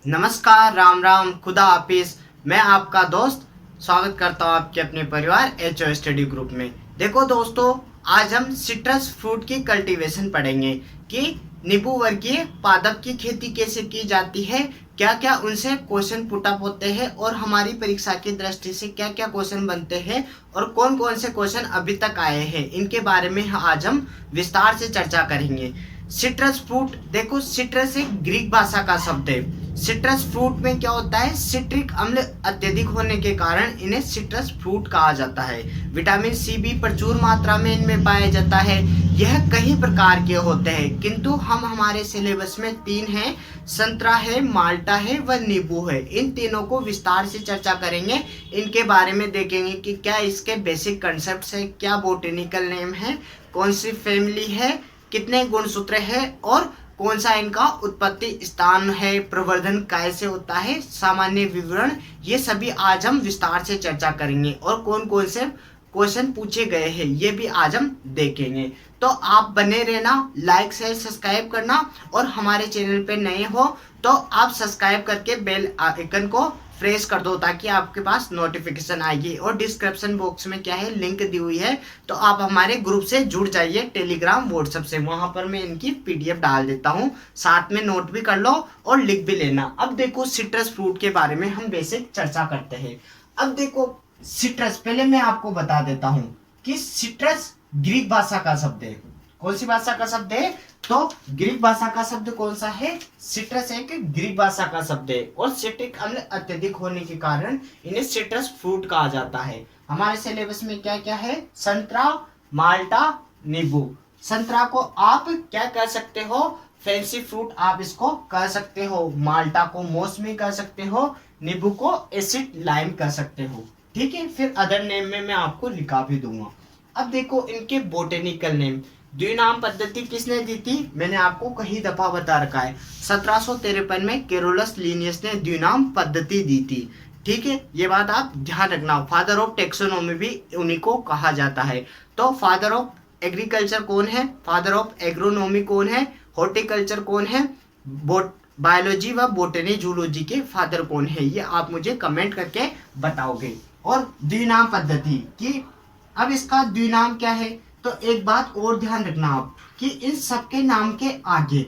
नमस्कार, राम राम, खुदा हाफिज। मैं आपका दोस्त स्वागत करता हूँ आपके अपने परिवार एचओ स्टडी ग्रुप में। देखो दोस्तों, आज हम सिट्रस फ्रूट की कल्टीवेशन पढ़ेंगे कि नींबू वर्गीय पादप की खेती कैसे की जाती है, क्या क्या उनसे क्वेश्चन पुट अप होते हैं और हमारी परीक्षा की दृष्टि से क्या क्या क्वेश्चन बनते हैं और कौन कौन से क्वेश्चन अभी तक आए हैं, इनके बारे में आज हम विस्तार से चर्चा करेंगे। सिट्रस फ्रूट, देखो सिट्रस एक ग्रीक भाषा का शब्द है। सिट्रस फ्रूट में क्या होता है, सिट्रिक अम्ल अत्यधिक होने के कारण इन्हें सिट्रस फ्रूट कहा जाता है। विटामिन सी भी प्रचुर मात्रा में इनमें पाया जाता है। यह कई प्रकार के होते हैं, किंतु हम हमारे सिलेबस में तीन हैं, संतरा है, माल्टा है व नींबू है। इन तीनों को विस्तार से चर्चा करेंगे। इनके बारे में देखेंगे कि क्या इसके बेसिक कंसेप्ट है, क्या बोटेनिकल नेम है, कौन सी फैमिली है, कितने गुणसूत्र है और कौन सा इनका उत्पत्ति स्थान है, प्रवर्धन कैसे होता है, सामान्य विवरण, ये सभी आज हम विस्तार से चर्चा करेंगे। और कौन कौन से क्वेश्चन पूछे गए हैं ये भी आज हम देखेंगे। तो आप बने रहना, लाइक शेयर सब्सक्राइब करना, और हमारे चैनल पे नए हो तो आप सब्सक्राइब करके बेल आइकन को प्रेस कर दो ताकि आपके पास नोटिफिकेशन आएगी। और डिस्क्रिप्शन बॉक्स में क्या है, लिंक दी हुई है, तो आप हमारे ग्रुप से जुड़ जाइए टेलीग्राम व्हाट्सएप से। वहां पर मैं इनकी पीडीएफ डाल देता हूँ, साथ में नोट भी कर लो और लिख भी लेना। अब देखो सिट्रस फ्रूट के बारे में हम बेसिक चर्चा करते हैं। अब देखो सिट्रस, पहले मैं आपको बता देता हूं कि सिट्रस ग्रीक भाषा का शब्द है। कौन सी भाषा का शब्द है? तो ग्रीक भाषा का शब्द कौन सा है? सिट्रस एक ग्रीक भाषा का शब्द है और सिट्रिक अम्ल अत्यधिक होने के कारण इन्हें सिट्रस फ्रूट कहा जाता है। हमारे सिलेबस में क्या क्या है? संतरा, माल्टा, नींबू। संतरा को आप क्या कह सकते हो? फैंसी फ्रूट आप इसको कह सकते हो। माल्टा को मौसमी कह सकते हो। नींबू को एसिड लाइम कह सकते हो। ठीक है, फिर अदर नेम में मैं आपको लिखा भी दूंगा। अब देखो इनके बोटेनिकल नेम। द्विनाम पद्धति किसने दी थी? मैंने आपको कई दफा बता रखा है। 1753 में केरोलस लीनियस ने द्विनाम पद्धति दी थी। ठीक है, ये बात आप ध्यान रखना। फादर ऑफ टेक्सोनोमी भी उन्हीं को कहा जाता है। तो फादर ऑफ एग्रीकल्चर कौन है? फादर ऑफ एग्रोनॉमी कौन है? हॉर्टिकल्चर कौन है? बायोलॉजी व बोटनी जूलॉजी के फादर कौन है? ये आप मुझे कमेंट करके बताओगे। और द्विनाम पद्धति की, अब इसका द्विनाम क्या है? तो एक बात और ध्यान रखना आप कि इन सबके नाम के आगे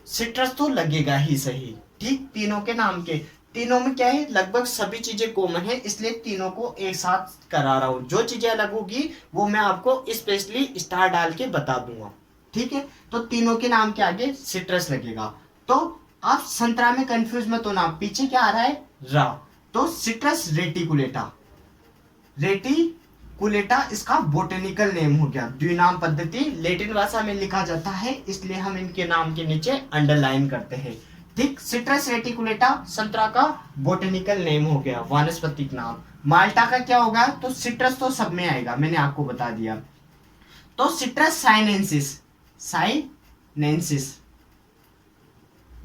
सिट्रस तो लगेगा ही सही। ठीक, तीनों के नाम के, तीनों में क्या है, लगभग सभी चीजें कॉमन है, इसलिए तीनों को एक साथ करा रहा हूं। जो चीजें अलग होगी वो मैं आपको स्पेशली स्टार डाल के बता दूंगा। ठीक है, तो तीनों के नाम के आगे सिट्रस लगेगा। तो आप संतरा में कंफ्यूज मत होना, पीछे क्या आ रहा है? रा। तो सिट्रस रेटिकुलेटा, रेटिकुलेटा इसका बोटेनिकल नेम हो गया। द्विनाम पद्धति लैटिन भाषा में लिखा जाता है, इसलिए हम इनके नाम के नीचे अंडरलाइन करते हैं। ठीक, सिट्रस रेटिकुलेटा संतरा का बोटेनिकल नेम हो गया, वानस्पतिक नाम। माल्टा का क्या होगा? तो सिट्रस तो सब में आएगा, मैंने आपको बता दिया। तो सिट्रस साइनेंसिस, साइनेंसिस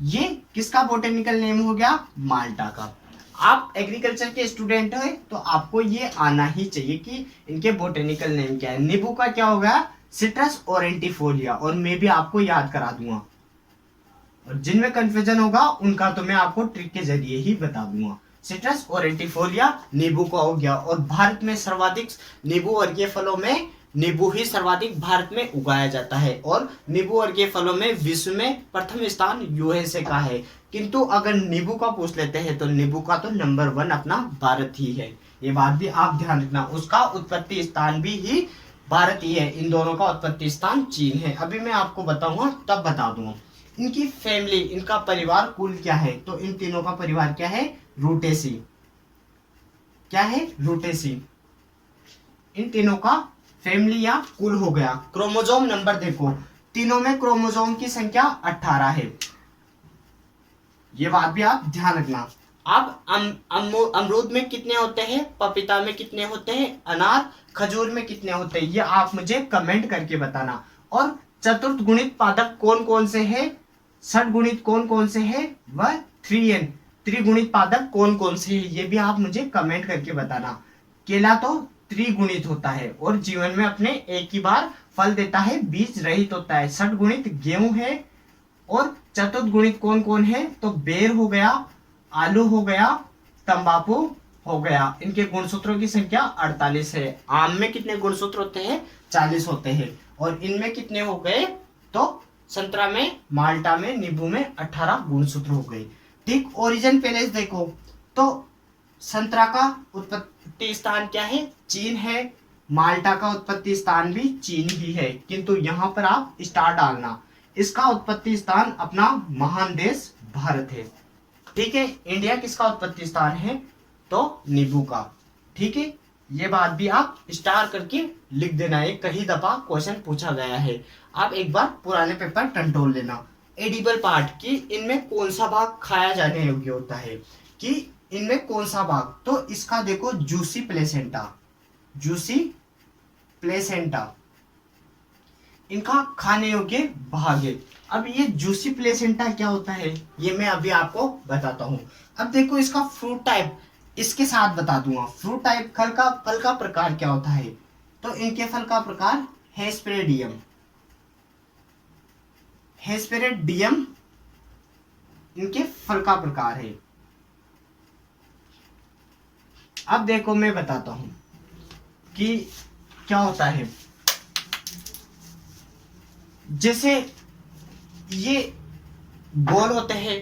ये किसका बोटेनिकल नेम हो गया? माल्टा का। आप एग्रीकल्चर के स्टूडेंट हैं तो आपको ये आना ही चाहिए कि इनके बोटेनिकल नेम क्या है। नींबू का क्या होगा? सिट्रस ओरेंटिफोलिया, और मैं भी आपको याद करा दूंगा। और जिनमें कंफ्यूजन होगा उनका तो मैं आपको ट्रिक के जरिए ही बता दूंगा। सिट्रस ओरेंटिफोलिया नींबू का हो गया। और भारत में सर्वाधिक नींबू वर्गीय फलों में नींबू ही सर्वाधिक भारत में उगाया जाता है, और नींबू वर्गीय फलों में विश्व में प्रथम स्थान यूएसए का है। किंतु अगर नींबू का पूछ लेते हैं तो नींबू का तो नंबर 1 अपना भारत ही है। ये बात भी आप ध्यान रखना, उसका उत्पत्ति स्थान भी ही भारत ही है। इन दोनों का उत्पत्ति स्थान चीन है। अभी मैं आपको बताऊंगा तब बता दूंगा। इनकी फैमिली, इनका परिवार कुल क्या है? तो इन तीनों का परिवार क्या है? रूटेसी। क्या है? रूटेसी। इन तीनों का फैमिली या कुल हो गया। क्रोमोसोम नंबर देखो, तीनों में क्रोमोसोम की संख्या 18 है। ये बात भी आप ध्यान रखना। अब अमरूद में कितने होते हैं? पपीता में कितने होते हैं? अनार, खजूर में कितने होते हैं? ये आप मुझे कमेंट करके बताना। और चतुर्थ गुणित पादप कौन कौन से हैं? षट गुणित कौन कौन से हैं? वह 3n त्रिगुणित पादप कौन कौन से हैं? ये भी आप मुझे कमेंट करके बताना। केला तो त्रिगुणित होता है और जीवन में अपने एक ही बार फल देता है, बीज रहित होता है। षट गुणित गेहूं है। और चतुर्थ गुणित कौन कौन है? तो बेर हो गया, आलू हो गया, तंबाकू हो गया, इनके गुणसूत्रों की संख्या 48 है। आम में कितने गुणसूत्र होते हैं? 40 होते हैं। और इनमें कितने हो गए? तो संतरा में, माल्टा में, नींबू में 18 गुणसूत्र हो गए। ठीक, ओरिजिन पहले देखो तो संतरा का उत्पत्ति स्थान क्या है? चीन है। माल्टा का उत्पत्ति स्थान भी चीन ही है, किंतु यहाँ पर आप स्टार डालना, इसका उत्पत्ति स्थान अपना महान देश भारत है। ठीक है, इंडिया किसका उत्पत्ति स्थान है? तो नींबू का। ठीक है, ये बात भी आप स्टार करके लिख देना है, कई दफा क्वेश्चन पूछा गया है। आप एक बार पुराने पेपर टंटोल लेना। एडिबल पार्ट की इनमें कौन सा भाग खाया जाने योग्य होता है, कि इनमें कौन सा भाग? तो इसका देखो जूसी प्लेसेंटा, जूसी प्लेसेंटा इनका खाने योग्य भाग है। अब ये जूसी प्लेसेंटा क्या होता है, ये मैं अभी आपको बताता हूँ। अब देखो इसका फ्रूट टाइप इसके साथ बता दूंगा। फ्रूट टाइप फल का प्रकार क्या होता है? तो इनके फल का प्रकार हेस्पेरिडियम, हेस्पेरिडियम इनके फल का प्रकार है। अब देखो मैं बताता हूं कि क्या होता है। जैसे ये गोल होते हैं,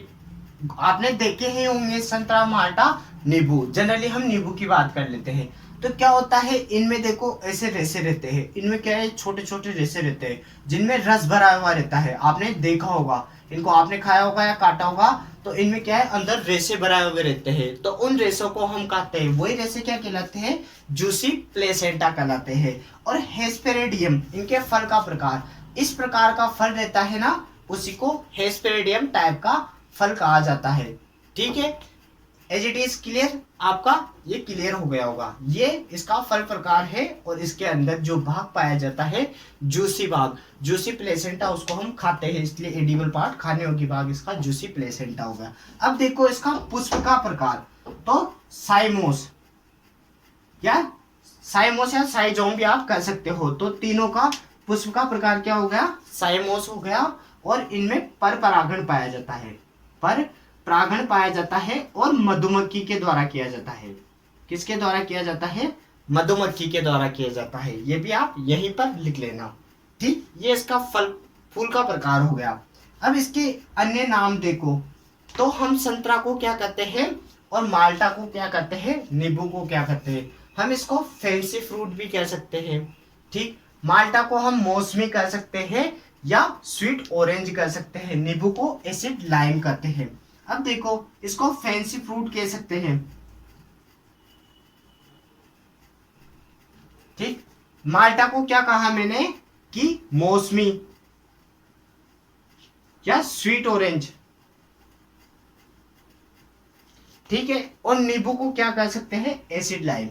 आपने देखे ही होंगे संतरा, माल्टा, नींबू। जनरली हम नींबू की बात कर लेते हैं। तो क्या होता है, इनमें देखो ऐसे रेसे रहते हैं, इनमें क्या है, छोटे छोटे रेसे रहते हैं जिनमें रस भरा हुआ रहता है। आपने देखा होगा, इनको आपने खाया होगा या काटा होगा, तो इनमें क्या है, अंदर रेसे भराए हुए रहते हैं। तो उन रेसों को हम खाते हैं, वही रेसे क्या कहलाते हैं? जूसी प्लेसेंटा कहलाते हैं। और हेस्पेरिडियम इनके फल का प्रकार, इस प्रकार का फल रहता है ना, उसी को हेस्पेरिडियम टाइप का फल कहा जाता है। ठीक है, एज इट इज क्लियर? आपका ये क्लियर हो गया होगा। ये इसका फल प्रकार है और इसके अंदर जो भाग पाया जाता है जूसी भाग, जूसी प्लेसेंटा, उसको हम खाते हैं, इसलिए एडिबल पार्ट, खाने योग्य भाग इसका जूसी प्लेसेंटा होगा। अब देखो इसका पुष्प का प्रकार, तो साइमोस या साइमोस या साइजोम भी आप कह सकते हो। तो तीनों का पुष्प का प्रकार क्या हो गया? साइमोस हो गया। और इनमें पर परागण पाया जाता है, पर परागण पाया जाता है और मधुमक्खी के द्वारा किया जाता है। किसके द्वारा किया जाता है? मधुमक्खी के द्वारा किया जाता है। ये भी आप यहीं पर लिख लेना। ठीक, ये इसका फूल का प्रकार हो गया। अब इसके अन्य नाम देखो, तो हम संतरा को क्या कहते हैं और माल्टा को क्या कहते हैं, नींबू को क्या कहते हैं? हम इसको फैंसी फ्रूट भी कह सकते हैं। ठीक, माल्टा को हम मौसमी कह सकते हैं या स्वीट ऑरेंज कह सकते हैं, नींबू को एसिड लाइम कहते हैं। अब देखो इसको फैंसी फ्रूट कह सकते हैं। ठीक, माल्टा को क्या कहा मैंने कि मौसमी या स्वीट ऑरेंज। ठीक है, और नींबू को क्या कह सकते हैं? Acid lime.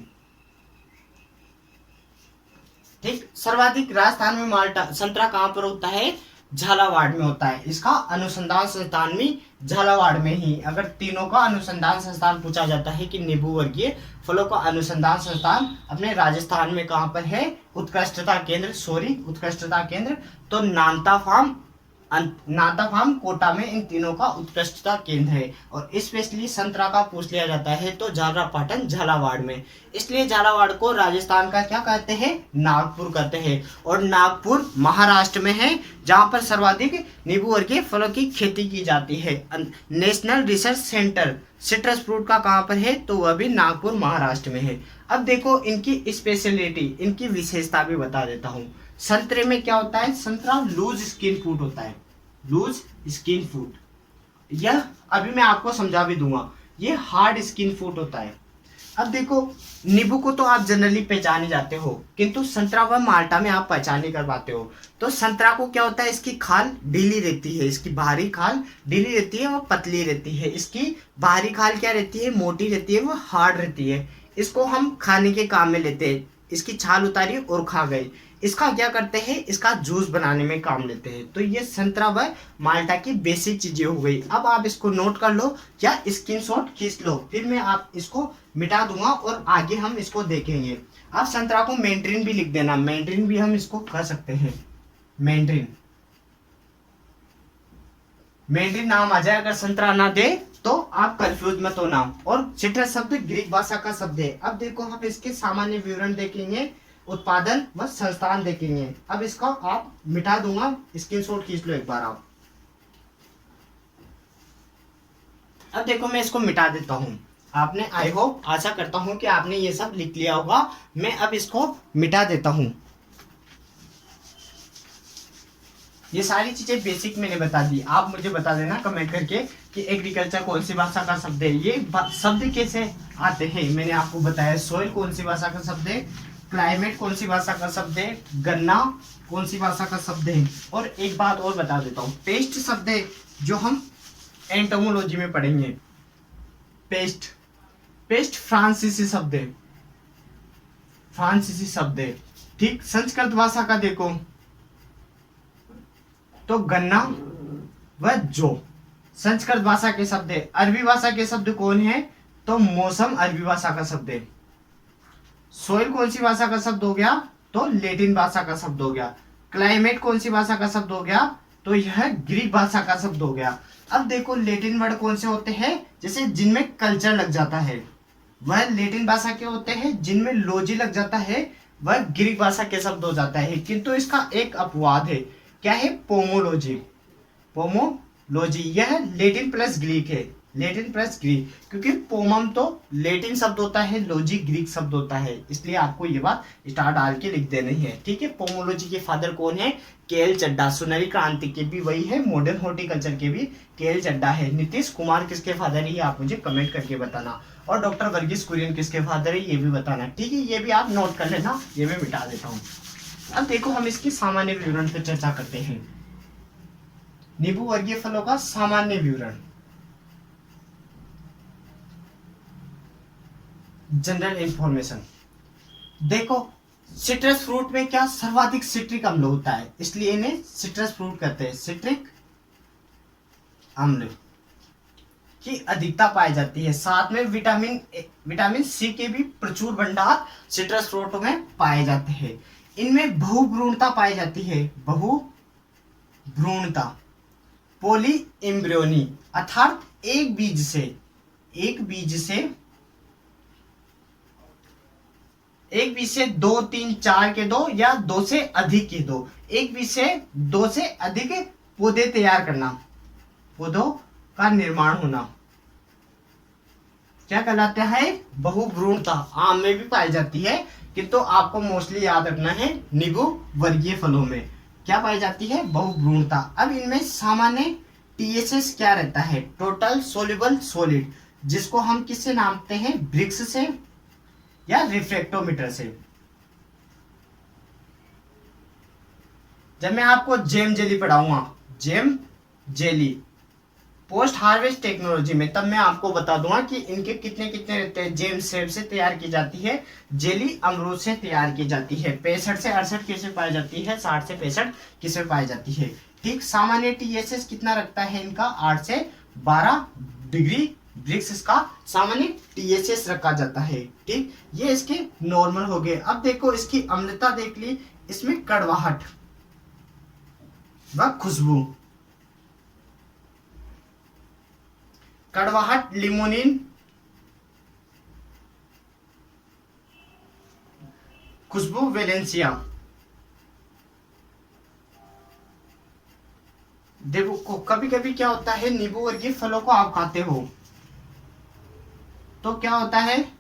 ठीक, सर्वाधिक राजस्थान में माल्टा संतरा कहां पर होता है? झालावाड़ में होता है। इसका अनुसंधान संस्थान भी झालावाड़ में ही। अगर तीनों का अनुसंधान संस्थान पूछा जाता है कि नींबू वर्गीय फलों का अनुसंधान संस्थान अपने राजस्थान में कहां पर है? उत्कृष्टता केंद्र, तो नाता फार्म कोटा में इन तीनों का उत्कृष्टता केंद्र है। और स्पेशली संतरा का पूछ लिया जाता है तो झालरापाटन झालावाड़ में, इसलिए झालावाड़ को राजस्थान का क्या कहते हैं? नागपुर कहते हैं। और नागपुर महाराष्ट्र में है, जहां पर सर्वाधिक नींबू वर्गीय फलों की खेती की जाती है। National research centre citrus fruit का कहां पर है? तो वह भी नागपुर महाराष्ट्र में है। अब देखो इनकी स्पेशलिटी, इनकी विशेषता भी बता देता हूँ। संतरे में क्या होता है? संतरा लूज स्किन फ्रूट होता है, लूज स्किन फ्रूट। यह अभी मैं आपको समझा भी दूंगा। ये हार्ड स्किन फ्रूट होता है। अब देखो नींबू को तो आप जनरली पहचाने जाते हो, किंतु संतरा व माल्टा में आप पहचान नहीं कर पाते हो। तो संतरा को क्या होता है? इसकी खाल ढीली रहती है, इसकी बाहरी खाल ढीली रहती है, वो पतली रहती है। इसकी बाहरी खाल क्या रहती है? मोटी रहती है, वो हार्ड रहती है। इसको हम खाने के काम में लेते हैं। इसकी छाल उतारी और खा गए। इसका क्या करते हैं? इसका जूस बनाने में काम लेते हैं। तो ये संतरा व माल्टा की बेसिक चीजें हो गई। अब आप इसको नोट कर लो या स्क्रीनशॉट खींच लो, फिर मैं आप इसको मिटा दूंगा और आगे हम इसको देखेंगे। आप संतरा को मैंड्रिन भी लिख देना, मैंड्रिन भी हम इसको कर सकते हैं। मैंड्रिन नाम आ जाए, अगर संतरा ना दे तो आप कंफ्यूज मत होना। और सिट्रस शब्द ग्रीक भाषा का शब्द है। अब देखो हम इसके सामान्य विवरण देखेंगे, उत्पादन व संस्थान देखेंगे। अब इसको आप मिटा दूंगा, स्क्रीनशॉट खींच लो एक बार आप। अब देखो मैं इसको मिटा देता हूँ। आपने आई होप आशा करता हूँ कि आपने ये सब लिख लिया होगा। मैं अब इसको मिटा देता हूँ। ये सारी चीजें बेसिक मैंने बता दी, आप मुझे बता देना कमेंट करके कि एग्रीकल्चर कौन सी भाषा का शब्द है। ये शब्द कैसे आते हैं मैंने आपको बताया। सोइल कौन सी भाषा का शब्द है, क्लाइमेट कौन सी भाषा का शब्द है, गन्ना कौन सी भाषा का शब्द है। और एक बात और बता देता हूँ, पेस्ट शब्द है जो हम एंटोमोलॉजी में पढ़ेंगे। पेस्ट पेस्ट फ्रांसीसी शब्द है, फ्रांसीसी शब्द है। ठीक, संस्कृत भाषा का देखो तो गन्ना व जो संस्कृत भाषा के शब्द है। अरबी भाषा के शब्द कौन है, तो मौसम अरबी भाषा का शब्द है। सोइल कौन सी भाषा का शब्द हो गया, तो लैटिन भाषा का शब्द हो गया। क्लाइमेट कौन सी भाषा का शब्द हो गया, तो यह ग्रीक भाषा का शब्द हो गया। अब देखो लैटिन वर्ड कौन से होते हैं, जैसे जिनमें कल्चर लग जाता है वह लैटिन भाषा के होते हैं, जिनमें लॉजी लग जाता है वह ग्रीक भाषा के शब्द हो जाता है। किंतु इसका एक अपवाद है, क्या है, पोमोलॉजी। पोमोलॉजी यह लैटिन प्लस ग्रीक है, लैटिन प्लस ग्रीक, क्योंकि पोमम तो लैटिन शब्द होता है, लॉजी ग्रीक शब्द होता है, इसलिए आपको ये बात स्टार डाल के लिख देनी है। ठीक है, पोमोलॉजी के फादर कौन है, केएल चड्डा। सुनहरी क्रांति के भी वही है, मॉडर्न हॉर्टिकल्चर के भी केएल चड्डा है। नीतीश कुमार किसके फादर है, ये आप मुझे कमेंट करके बताना। और डॉक्टर वर्गीस कुरियन किसके फादर है, ये भी बताना। ठीक है, ये भी आप नोट कर लेना, ये मैं मिटा देता हूँ। अब देखो हम इसकी सामान्य विवरण पर चर्चा करते हैं। नींबू वर्गीय फलों का सामान्य विवरण, जनरल इंफॉर्मेशन। देखो सिट्रस फ्रूट में क्या सर्वाधिक सिट्रिक अम्ल होता है, इसलिए इन्हें सिट्रस फ्रूट कहते हैं। सिट्रिक अम्ल की अधिकता पाई जाती है। साथ में विटामिन सी के भी प्रचुर भंडार सिट्रस फ्रूट में पाए जाते हैं। इनमें बहुभ्रूणता पाई जाती है, बहुभ्रूणता। पॉली एम्ब्रियोनी अर्थात एक बीज से 2, 3, 4 के दो या 2 से अधिक के दो, एक बीज से 2 से अधिक पौधे तैयार करना, पौधों का निर्माण होना, क्या कहलाता है, बहुभ्रूणता। आम में भी पाई जाती है, किंतु आपको मोस्टली याद रखना है नींबू वर्गीय फलों में क्या पाई जाती है, बहुभ्रूणता। अब इनमें सामान्य टीएसएस क्या रहता है, टोटल सोल्यूबल सॉलिड, जिसको हम किससे नापते हैं, ब्रिक्स से या रिफ्रैक्टोमीटर से। जब मैं आपको जेम जेली पढ़ाऊंगा, jam jelly post harvest technology में, तब मैं आपको बता दूंगा कि इनके कितने कितने रहते हैं। जेम सेब से तैयार की जाती है, जेली अमरूद से तैयार की जाती है। 65 से 68 किसमें पाई जाती है, 60 से 65 किसमें पाई जाती है। ठीक, सामान्य टीएसएस कितना रखता है इनका, 8 से 12 डिग्री ब्रिक्स इसका सामान्य टीएसएस रखा जाता है। ठीक, ये इसके नॉर्मल हो गए। अब देखो इसकी अम्लता देख ली, इसमें कड़वाहट व खुशबू, कड़वाहट लिमोनिन, खुशबू वेलेंसिया। देखो कभी कभी क्या होता है, नींबू वर्गीय फलों को आप खाते हो तो क्या होता है,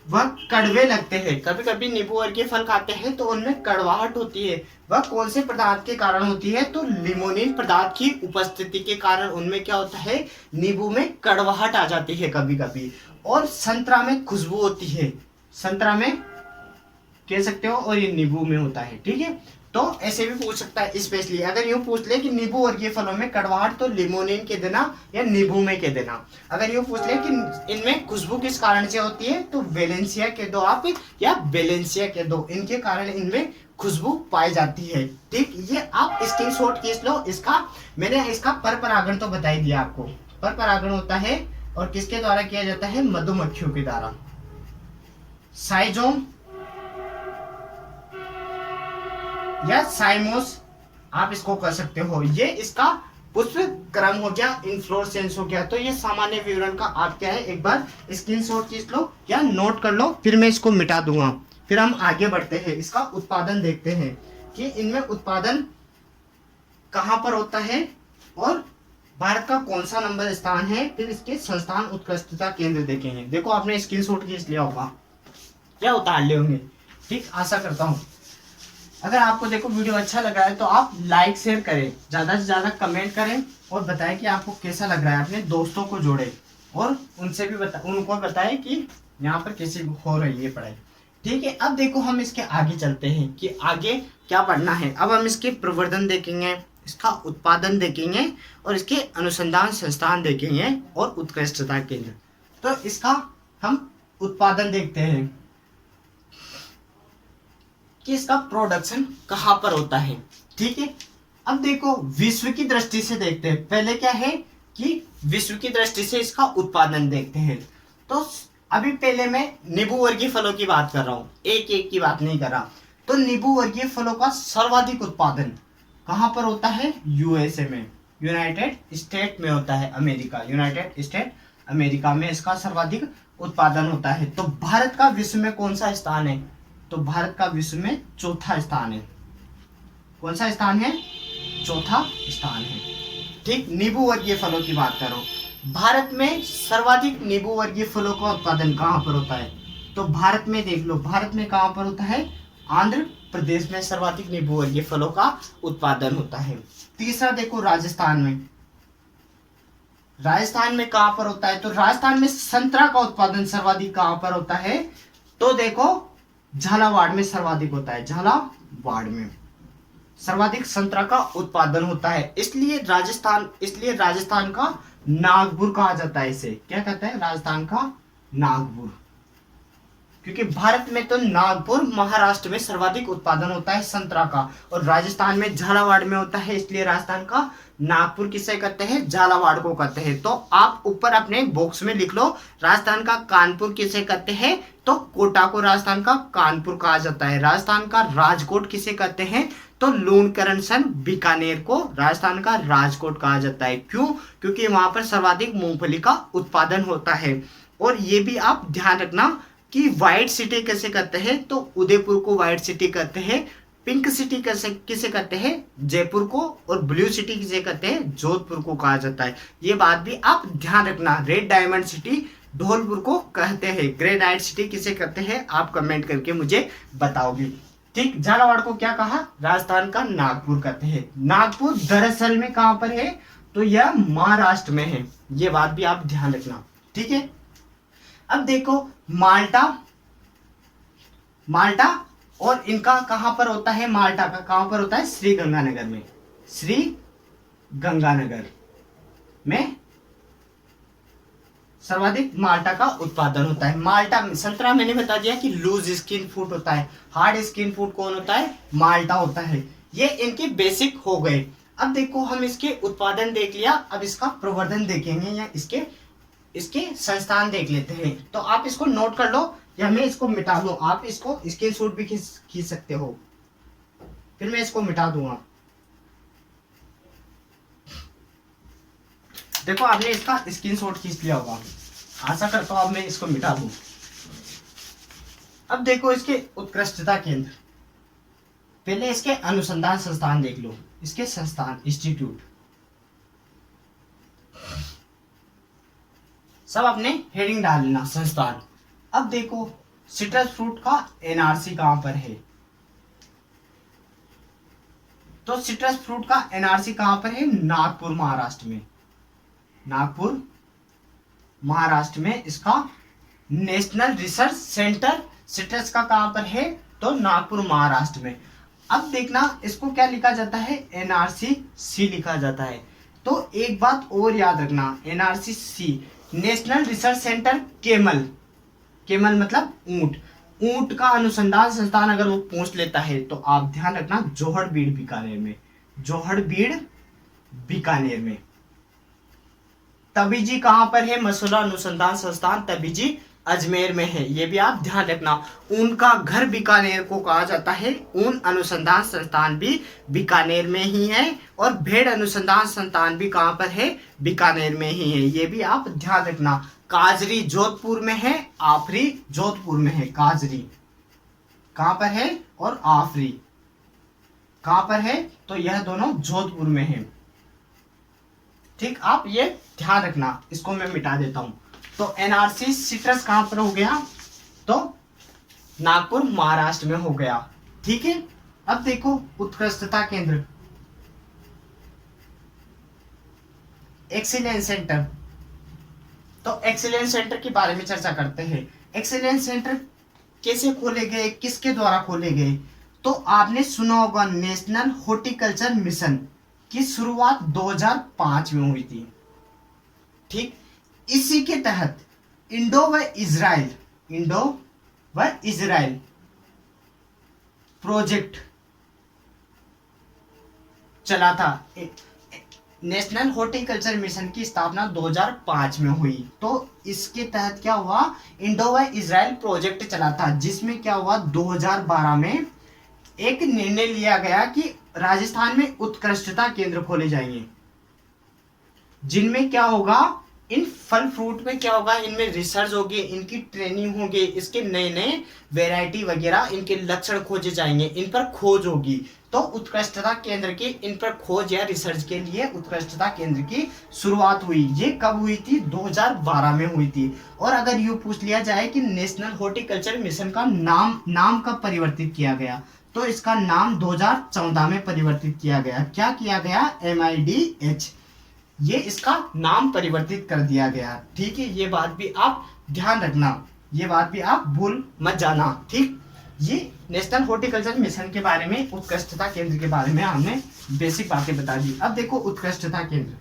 वह कड़वे लगते हैं। कभी कभी नींबू वर्गीय फल खाते हैं तो उनमें कड़वाहट होती है। वह कौन से पदार्थ के कारण होती है, तो लिमोनिन पदार्थ की उपस्थिति के कारण उनमें क्या होता है, नींबू में कड़वाहट आ जाती है कभी कभी। और संतरा में खुशबू होती है, संतरा में कह सकते हो, और ये नींबू में होता है। ठीक है, तो ऐसे भी पूछ सकता है। स्पेशली अगर यूं पूछ ले कि नींबू वर्गीय फलों में कड़वाहट, तो लिमोनिन के देना या नींबू में के देना। अगर यूं पूछ ले कि इनमें खुशबू किस कारण से होती है, तो वेलेंसिया के दो आप या वेलेंसिया के दो, इनके कारण इनमें खुशबू पाई जाती है। ठीक, ये आप स्क्रीनशॉट खींच लो इसका। मैंने इसका पर परागण तो बता ही दिया आपको। पर परागण होता है और किसके द्वारा किया जाता है, मधुमक्खियों के द्वारा। साइजोम या साइमोस आप इसको कर सकते हो। ये इसका पुष्प क्रम हो गया, इन्फ्लोरेसेंस हो गया। तो ये सामान्य विवरण का आप क्या है, एक बार स्क्रीनशॉट खींच लो या नोट कर लो, फिर मैं इसको मिटा दूंगा। फिर हम आगे बढ़ते हैं, इसका उत्पादन देखते हैं कि इनमें उत्पादन कहाँ पर होता है और भारत का कौन सा नंबर स्थान है। फिर इसके संस्थान उत्कृष्टता केंद्र देखेंगे। देखो आपने स्क्रीनशॉट खींच लिया होगा या उतार लिए होंगे, ठीक, आशा करता हूँ। अगर आपको देखो वीडियो अच्छा लगा है तो आप लाइक शेयर करें, ज़्यादा से ज़्यादा कमेंट करें और बताएं कि आपको कैसा लग रहा है। अपने दोस्तों को जोड़े और उनसे भी उनको बताएं कि यहाँ पर कैसी हो रही है पढ़ाई, ठीक है। अब देखो हम इसके आगे चलते हैं कि आगे क्या पढ़ना है। अब हम इसके प्रवर्धन देखेंगे, इसका उत्पादन देखेंगे और इसके अनुसंधान संस्थान देखेंगे और उत्कृष्टता केंद्र। तो इसका हम उत्पादन देखते हैं कि इसका प्रोडक्शन कहाँ पर होता है, ठीक है। अब देखो विश्व की दृष्टि से देखते हैं। पहले क्या है कि विश्व की दृष्टि से इसका उत्पादन देखते हैं। तो अभी पहले मैं नींबू वर्गीय फलों की बात कर रहा हूँ, एक एक की बात नहीं कर रहा। तो नींबू वर्गीय फलों का सर्वाधिक उत्पादन कहाँ पर होता है, यूएसए में, यूनाइटेड स्टेट में होता है, अमेरिका, यूनाइटेड स्टेट अमेरिका में इसका सर्वाधिक उत्पादन होता है। तो भारत का विश्व में कौन सा स्थान है, तो भारत का विश्व में चौथा स्थान है। कौन सा स्थान है, चौथा स्थान है, ठीक। नींबू वर्गीय फलों की बात करो, भारत में सर्वाधिक नींबू वर्गीय फलों का उत्पादन कहाँ पर होता है, तो भारत में देख लो, भारत में कहाँ पर होता है, आंध्र प्रदेश में सर्वाधिक नींबू वर्गीय फलों का उत्पादन होता है। तीसरा देखो राजस्थान में, राजस्थान में कहाँ पर होता है, तो राजस्थान में संतरा का उत्पादन सर्वाधिक कहाँ पर होता है, तो देखो झालावाड़ में सर्वाधिक होता है, झालावाड़ में सर्वाधिक संतरा का उत्पादन होता है। इसलिए राजस्थान का नागपुर कहा जाता है। इसे क्या कहते हैं, राजस्थान का नागपुर, क्योंकि भारत में तो नागपुर महाराष्ट्र में सर्वाधिक उत्पादन होता है संतरा का, और राजस्थान में झालावाड़ में होता है, इसलिए राजस्थान का नागपुर किसे कहते हैं, झालावाड़ को कहते हैं। तो आप ऊपर अपने बॉक्स में लिख लो, राजस्थान का कानपुर किसे कहते हैं, तो कोटा को राजस्थान का कानपुर कहा जाता है। राजस्थान का राजकोट किसे कहते हैं, तो लूणकरणसन बीकानेर को राजस्थान का राजकोट कहा जाता है। क्यों, क्योंकि वहां पर सर्वाधिक मूंगफली का उत्पादन होता है। और ये भी आप ध्यान रखना कि व्हाइट सिटी कैसे कहते हैं, तो उदयपुर को व्हाइट सिटी कहते हैं, पिंक सिटी किसे कहते हैं, जयपुर को, और ब्लू सिटी किसे कहते हैं, जोधपुर को कहा जाता है। ये बात भी आप ध्यान रखना। रेड डायमंड सिटी धौलपुर को कहते हैं, ग्रे नाइट सिटी किसे कहते हैं, आप कमेंट करके मुझे बताओगे, ठीक। झालावाड़ को क्या कहा, राजस्थान का नागपुर कहते हैं। नागपुर दरअसल में कहां पर है, तो यह महाराष्ट्र में है। ये बात भी आप ध्यान रखना, ठीक है। अब देखो माल्टा और इनका कहां पर होता है, माल्टा का कहां पर होता है, श्री गंगानगर में, श्री गंगानगर में सर्वाधिक माल्टा का उत्पादन होता है। माल्टा, संतरा मैंने बता दिया कि लूज स्किन फ्रूट होता है, हार्ड स्किन फ्रूट कौन होता है, माल्टा होता है। ये इनके बेसिक हो गए। अब देखो हम इसके उत्पादन देख लिया, अब इसका प्रवर्धन देखेंगे या इसके संस्थान देख लेते हैं। तो आप इसको नोट कर लो या मैं इसको मिटा दूं, आप इसको स्क्रीनशॉट भी खींच सकते हो, फिर मैं इसको मिटा दूंगा। देखो आपने इसका स्क्रीनशॉट खींच लिया होगा, आशा करता हूं अब मैं इसको मिटा दूं। अब देखो इसके उत्कृष्टता केंद्र, पहले इसके अनुसंधान संस्थान देख लो, इसके संस्थान इंस्टीट्यूट सब अपने हेडिंग डाल लेना, संस्थान। अब देखो सिट्रस फ्रूट का एनआरसी कहां पर है, तो सिट्रस फ्रूट का एनआरसी कहां पर है, नागपुर महाराष्ट्र में, नागपुर महाराष्ट्र में इसका नेशनल रिसर्च सेंटर सिट्रस का कहां पर है, तो नागपुर महाराष्ट्र में। अब देखना इसको क्या लिखा जाता है, एनआरसी सी लिखा जाता है। तो एक बात और याद रखना, NRC C, national research centre camel, camel मतलब ऊंट, ऊंट का अनुसंधान संस्थान अगर वो पूछ लेता है तो आप ध्यान रखना जोहड़बीड़ बीकानेर में, जोहड़बीड़ बीकानेर में। तबीजी कहां पर है, मसूला अनुसंधान संस्थान तबीजी अजमेर में है, ये भी आप ध्यान रखना। ऊन का घर बीकानेर को कहा जाता है। ऊन अनुसंधान संस्थान भी बीकानेर में ही है और भेड़ अनुसंधान संस्थान भी कहाँ पर है, बीकानेर में ही है, ये भी आप ध्यान रखना। काजरी जोधपुर में है, आफरी जोधपुर में है। काजरी कहाँ पर है और आफरी कहाँ पर है, तो यह दोनों जोधपुर में है। ठीक, आप ये ध्यान रखना। इसको मैं मिटा देता हूं। तो एनआरसी सिट्रस कहां पर हो गया, तो नागपुर महाराष्ट्र में हो गया। ठीक है, अब देखो उत्कृष्टता केंद्र, एक्सीलेंस सेंटर। तो एक्सीलेंस सेंटर के बारे में चर्चा करते हैं। एक्सीलेंस सेंटर कैसे खोले गए, किसके द्वारा खोले गए, तो आपने सुना होगा नेशनल हॉर्टिकल्चर मिशन की शुरुआत 2005 में हुई थी। ठीक, इसी के तहत इंडो व इजराइल प्रोजेक्ट चला था। नेशनल हॉर्टिकल्चर मिशन की स्थापना 2005 में हुई। तो इसके तहत क्या हुआ, इंडो व इजराइल प्रोजेक्ट चला था, जिसमें क्या हुआ 2012 में एक निर्णय लिया गया कि राजस्थान में उत्कृष्टता केंद्र खोले जाएंगे, जिनमें क्या होगा, इन फल फ्रूट में क्या होगा, इनमें रिसर्च होगी, इनकी ट्रेनिंग होगी, इसके नए नए वैरायटी वगैरह, इनके लक्षण खोजे जाएंगे, इन पर खोज होगी। तो उत्कृष्टता केंद्र की इन पर खोज या रिसर्च के लिए उत्कृष्टता केंद्र की शुरुआत हुई। ये कब हुई थी, 2012 में हुई थी। और अगर यूं पूछ लिया जाए कि नेशनल हॉर्टिकल्चर मिशन का नाम कब परिवर्तित किया गया, तो इसका नाम 2014 में परिवर्तित किया गया। क्या किया गया, MIDH, ये इसका नाम परिवर्तित कर दिया गया। ठीक है, ये बात भी आप ध्यान रखना, ये बात भी आप भूल मत जाना। ठीक, ये नेशनल हॉर्टिकल्चर मिशन के बारे में, उत्कृष्टता केंद्र के बारे में हमने बेसिक बातें बता दी। अब देखो उत्कृष्टता केंद्र,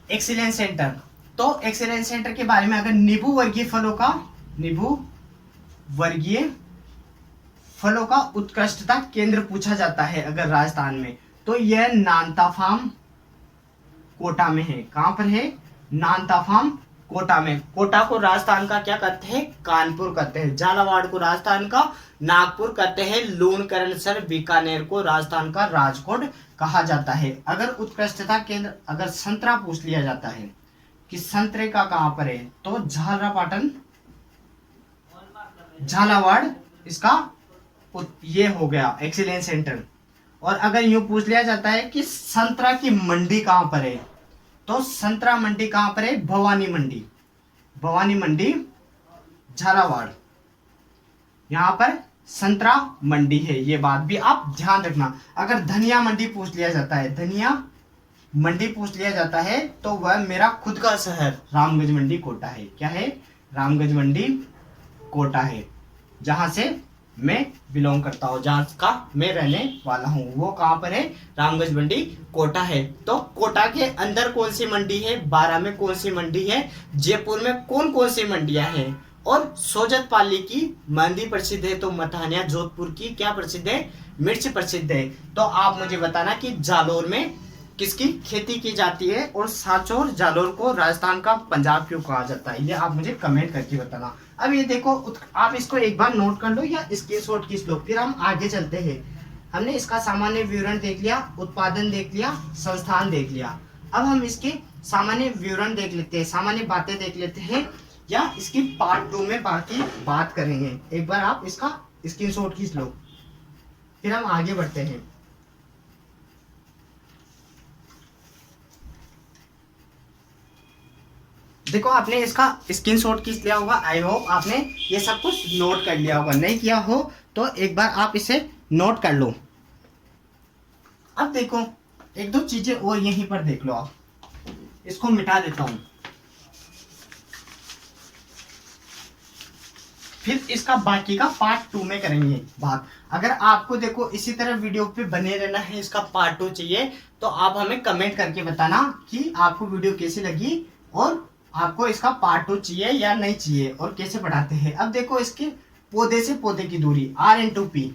एक्सीलेंस सेंटर। तो एक्सीलेंस सेंटर के बारे में अगर नींबू वर्गीय फलों का उत्कृष्टता केंद्र पूछा जाता है अगर राजस्थान में, तो यह नानता फार्म कोटा में है। कहां पर है, नानता फार्म कोटा में। कोटा को राजस्थान का क्या कहते हैं, कानपुर कहते हैं। झालावाड़ को राजस्थान का नागपुर कहते हैं। लूणकरणसर बीकानेर को राजस्थान का राजकोट कहा जाता है। अगर उत्कृष्टता केंद्र, अगर संतरा पूछ लिया जाता है कि संतरे का कहां पर है, तो झालावाड़ इसका ये हो गया एक्सीलेंस सेंटर। और अगर यूं पूछ लिया जाता है कि संतरा की मंडी कहां पर है, तो संतरा मंडी कहां पर है, भवानी मंडी झालावाड़, यहां पर संतरा मंडी है। ये बात भी आप ध्यान रखना। अगर धनिया मंडी पूछ लिया जाता है, तो वह मेरा खुद का शहर रामगंज मंडी कोटा है। क्या है, रामगंज मंडी कोटा है, जहां से मैं बिलोंग करता हूँ, जहाँ का मैं रहने वाला हूँ, वो कहाँ पर है, रामगंज मंडी कोटा है। तो कोटा के अंदर कौन सी मंडी है, बारां में कौन सी मंडी है, जयपुर में कौन कौन सी मंडियां हैं, और सोजत पाली की मंडी प्रसिद्ध है, तो मठानिया जोधपुर की क्या प्रसिद्ध है, मिर्च प्रसिद्ध है। तो आप मुझे बताना कि जालोर में किसकी खेती की जाती है, और सांचौर जालोर को राजस्थान का पंजाब क्यों कहा जाता है, ये आप मुझे कमेंट करके बताना। अब ये देखो, आप इसको एक बार नोट कर लो या स्क्रीनशॉट खींच लो, फिर हम आगे चलते हैं। हमने इसका सामान्य विवरण देख लिया, उत्पादन देख लिया, संस्थान देख लिया। अब हम इसके सामान्य विवरण देख लेते हैं, सामान्य बातें देख लेते हैं, या इसकी पार्ट 2 में बाकी बात करेंगे। एक बार आप इसका स्क्रीनशॉट खींच लो, फिर हम आगे बढ़ते हैं। देखो, आपने इसका स्क्रीनशॉट खींच लिया होगा। आई होप आपने ये सब कुछ नोट कर लिया होगा। नहीं किया हो तो एक बार आप इसे नोट कर लो। अब देखो, एक दो चीजें और यहीं पर देख लो आप। इसको मिटा देता हूं, फिर इसका बाकी का पार्ट 2 में करेंगे बात। अगर आपको देखो इसी तरह वीडियो पे बने रहना है, इसका पार्ट 2 चाहिए, तो आप हमें कमेंट करके बताना कि आपको वीडियो कैसी लगी, और आपको इसका पार्ट 2 चाहिए या नहीं चाहिए, और कैसे बढ़ाते हैं। अब देखो, इसके पौधे से पौधे की दूरी R/P।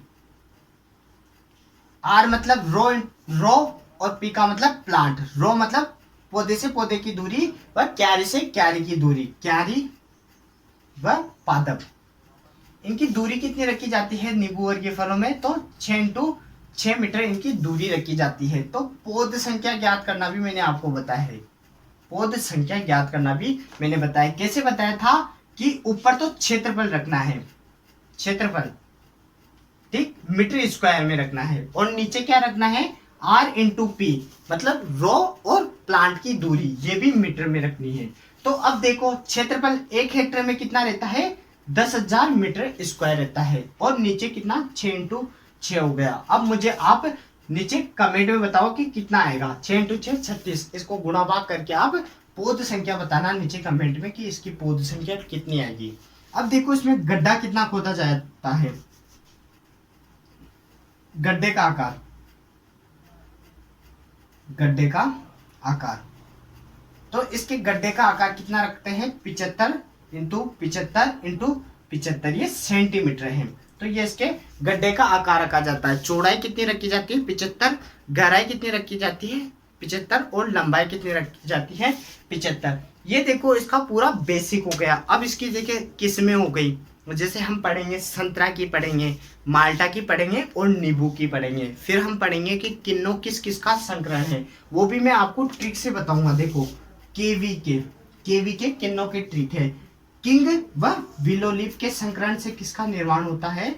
R मतलब रो और P का मतलब प्लांट। रो मतलब पौधे से पौधे की दूरी व क्यारी से क्यारी की दूरी, क्यारी व पादप, इनकी दूरी कितनी रखी जाती है नींबू वर्गीय फलों में? तो 6 मीटर इनकी दूरी रखी जाती है। तो पौध संख्या ज्ञात करना भी मैंने आपको बताया है, पौध संख्या ज्ञात करना भी मैंने बताया। कैसे बताया था कि ऊपर तो क्षेत्रफल रखना है, क्षेत्रफल ठीक मीटर स्क्वायर में रखना है, और नीचे क्या रखना है? R/P, मतलब रो और प्लांट की दूरी, ये भी मीटर में रखनी है। तो अब देखो क्षेत्रफल 1 हेक्टेयर में कितना रहता है? 10,000 मीटर स्क्वायर रहता है, और नीचे कितना? 6 हो गया। अब मुझे आप नीचे कमेंट में बताओ कि कितना आएगा। 6 × 6 36, इसको गुणा भाग करके आप पौध संख्या बताना नीचे कमेंट में कि इसकी पौध संख्या कितनी आएगी। अब देखो इसमें गड्ढा कितना खोदा जाता है, गड्ढे का आकार, गड्ढे का आकार, तो इसके गड्ढे का आकार कितना रखते हैं? 75 × 75 × 75, ये सेंटीमीटर है। तो ये इसके गड्ढे का आकार रखा जाता है। चौड़ाई कितनी रखी जाती है? 75, गहराई कितनी रखी जाती है? 75, और लंबाई कितनी रखी जाती है? 75। ये देखो इसका पूरा बेसिक हो गया। अब इसकी देखिए किस्में हो गई, जैसे हम पढ़ेंगे संतरा की पढ़ेंगे, माल्टा की पढ़ेंगे, और नींबू की पढ़ेंगे। फिर हम पढ़ेंगे कि किन्नों किस किस का संकरण है, वो भी मैं आपको ट्रिक से बताऊंगा। देखो केवी के किन्नों की ट्रिक है। किंग व विलो लीफ के संकरण से किसका निर्माण होता है?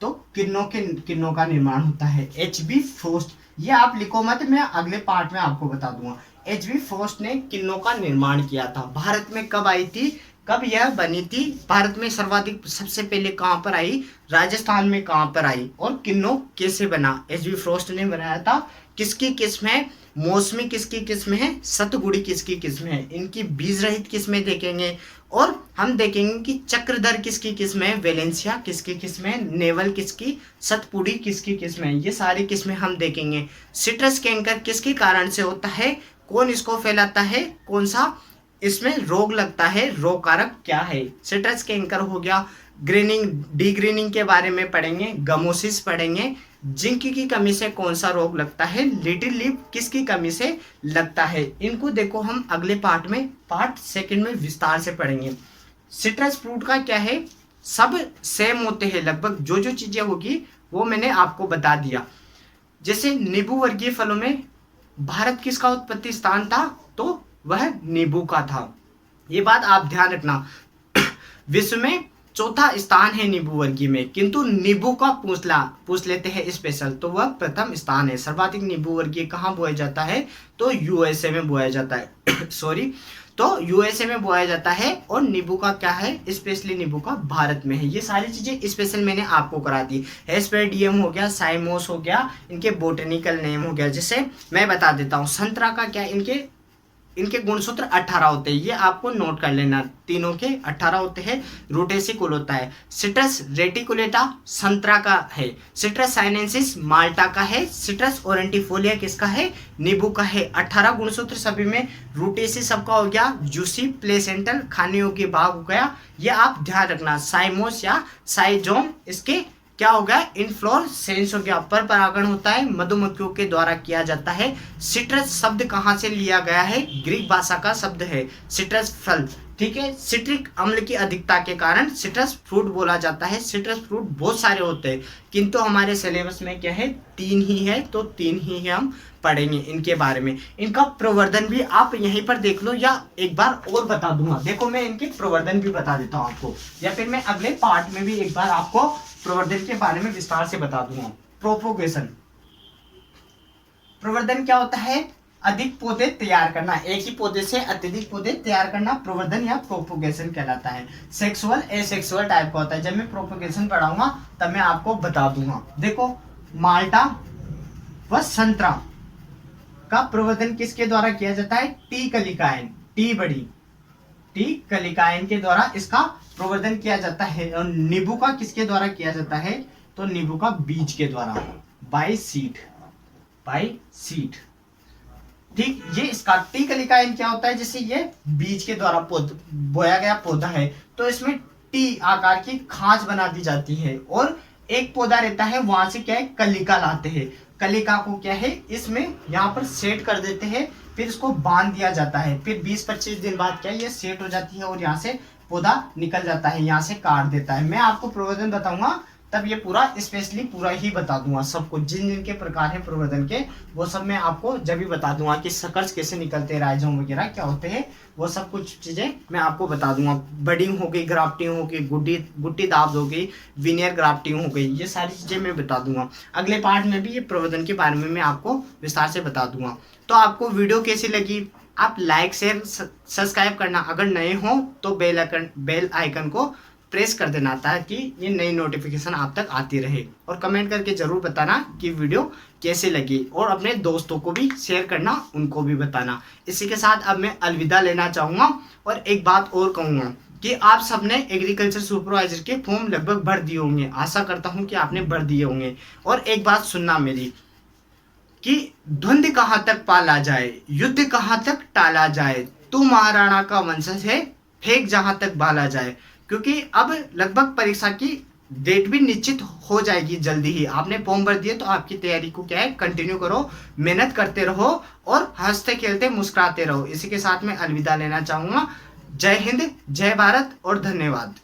तो किन्नों का निर्माण होता है। HB फॉस्ट, ये आप लिखो मत, मैं अगले पार्ट में आपको बता दूंगा। HB फॉस्ट ने किन्नों का निर्माण किया था। भारत में कब आई थी, कब यह बनी थी? भारत में सर्वाधिक सबसे पहले कहां पर आई? राजस्थान में कहां पर आई? और किन्नों कैसे बना? HB फ्रॉस्ट ने बनाया था। किसकी किस्म है? मौसमी किसकी किस्म है? सतगुड़ी किसकी किस्म है? इनकी बीज रहित किस्में देखेंगे, और हम देखेंगे कि चक्रधर किसकी किस्म है, वेलेंसिया किसकी किस्म है, नेवल किसकी, सतपुड़ी किसकी किस्म है, ये सारी किस्में हम देखेंगे। सिट्रस कैंकर किसके कारण से होता है? कौन इसको फैलाता है? कौन सा इसमें रोग लगता है? रोग कारक क्या है? सिट्रस कैंकर हो गया। ग्रीनिंग, डीग्रीनिंग के बारे में पढ़ेंगे, गमोसिस पढ़ेंगे। जिंक की कमी से कौन सा रोग लगता है? लिटिल लीफ किसकी कमी से लगता है? इनको देखो हम अगले पार्ट में, पार्ट सेकंड में विस्तार से पढ़ेंगे। सिट्रस फ्रूट का क्या है? सब सेम होते हैं लगभग, जो जो चीजें होगी वो मैंने आपको बता दिया। जैसे नींबू वर्गीय फलों में भारत किसका उत्पत्ति स्थान था? तो वह नींबू का था। ये बात आप ध्यान रखना। विश्व में चौथा स्थान है नींबू वर्गीय में, किंतु नींबू का पूछ लेते हैं स्पेशल, तो वह प्रथम स्थान है। सर्वाधिक नींबू वर्गीय कहाँ बोया जाता है? तो USA में बोया जाता है सॉरी, तो USA में बोया जाता है। और नींबू का क्या है? स्पेशली नींबू का भारत में है। ये सारी चीजें स्पेशल मैंने आपको करा दी। हेस्पेडियम हो गया, साइमोस हो गया, इनके बोटेनिकल नेम हो गया। जैसे मैं बता देता हूँ, संतरा का क्या, इनके गुणसूत्र 18 होते हैं, ये आपको नोट कर लेना। तीनों के 18 होते हैं। रूटेसी कुल होता है। सिट्रस रेटिकुलेटा संतरा का है। सिट्रस साइनेंसिस माल्टा का है। सिट्रस ओरेंटिफोलिया किसका है? नींबू का है। 18 गुणसूत्र सभी में। रूटेसी सबका हो गया। जूसी प्लेसेंटल खाने योग्य भाग हो गया, ये आप ध्यान रखना। साइमोस या साइजोम इसके क्या हो गया? इनफ्लोरेसेंस हो गया। पर परागण होता है, मधुमक्खियों के द्वारा किया जाता है। सिट्रस शब्द कहाँ से लिया गया है? ग्रीक भाषा का शब्द है। सिट्रस फल, ठीक है। सिट्रिक अम्ल की अधिकता के कारण सिट्रस फ्रूट बोला जाता है। सिट्रस फ्रूट बहुत सारे होते हैं, किंतु हमारे सिलेबस में क्या है? 3 ही है, तो 3 ही है हम पढ़ेंगे इनके बारे में। इनका प्रवर्धन भी आप यहीं पर देख लो, या एक बार और बता दूंगा। देखो मैं इनके प्रवर्धन भी बता देता हूँ आपको, या फिर मैं अगले पार्ट में भी एक बार आपको प्रवर्धन के बारे में विस्तार से बता दूंगा। प्रोपोगेशन, प्रवर्धन क्या होता है? अधिक पौधे तैयार करना, एक ही पौधे से अत्यधिक पौधे तैयार करना प्रवर्धन या प्रोपोगेशन कहलाता है। सेक्सुअल एसेक्सुअल टाइप का होता है। जब मैं प्रोपोगेशन पढ़ाऊंगा तब मैं आपको बता दूंगा। देखो माल्टा व संतरा का प्रवर्धन किसके द्वारा किया जाता है? टी कलिकाएन, टी बड़ी, टी कलिकाएन के द्वारा इसका प्रवर्धन किया जाता है। और नींबू का किसके द्वारा किया जाता है? तो नींबू का बीज के द्वारा, बाय सीड, ठीक। ये इसका टी कलिकाएन क्या होता है? जैसे ये बीज के द्वारा बोया गया पौधा है, तो इसमें टी आकार की खांच बना दी जाती है, और एक पौधा रहता है, वहां से क्या है? कलिका लाते हैं। कलिका को क्या है? इसमें यहाँ पर सेट कर देते हैं, फिर इसको बांध दिया जाता है। फिर 20-25 दिन बाद क्या ये सेट हो जाती है और यहाँ से पौधा निकल जाता है, यहाँ से काट देता है। मैं आपको प्रवर्धन बताऊंगा तब ये पूरा स्पेशली पूरा ही बता दूंगा सबको, जिन जिन के प्रकार है प्रवर्धन के वो सब मैं आपको जब भी बता दूंगा कि सकर्स कैसे निकलते हैं, राइजोम वगैरह क्या होते हैं, वो सब कुछ चीजें मैं आपको बता दूंगा। बडिंग हो गई, ग्राफ्टिंग हो गई, गुट्टी दाब हो गई, विनियर ग्राफ्टिंग हो गई, ये सारी चीजें मैं बता दूंगा। अगले पार्ट में भी ये प्रवर्धन के बारे में मैं आपको विस्तार से बता दूंगा। तो आपको वीडियो कैसी लगी, आप लाइक शेयर सब्सक्राइब करना, अगर नए हो तो बेल आइकन को प्रेस कर देना ताकि ये नई नोटिफिकेशन आप तक आती रहे, और कमेंट करके जरूर बताना कि वीडियो कैसे लगी, और अपने दोस्तों को भी शेयर करना, उनको भी बताना। इसी के साथ अब मैं अलविदा लेना चाहूँगा और एक बात और कहूँगा कि आप सबने एग्रीकल्चर सुपरवाइजर के फॉर्म लगभग भर दिए होंगे, आशा करता हूँ कि आपने भर दिए होंगे। और एक बात सुनना मेरी कि धुंध कहाँ तक पाला जाए, युद्ध कहाँ तक टाला जाए, तू महाराणा का वंशज है, फेंक जहां तक भाला जाए। क्योंकि अब लगभग परीक्षा की डेट भी निश्चित हो जाएगी जल्दी ही। आपने फॉर्म भर दिए तो आपकी तैयारी को क्या है कंटिन्यू करो, मेहनत करते रहो और हंसते खेलते मुस्कुराते रहो। इसी के साथ मैं अलविदा लेना चाहूंगा। जय हिंद, जय भारत और धन्यवाद।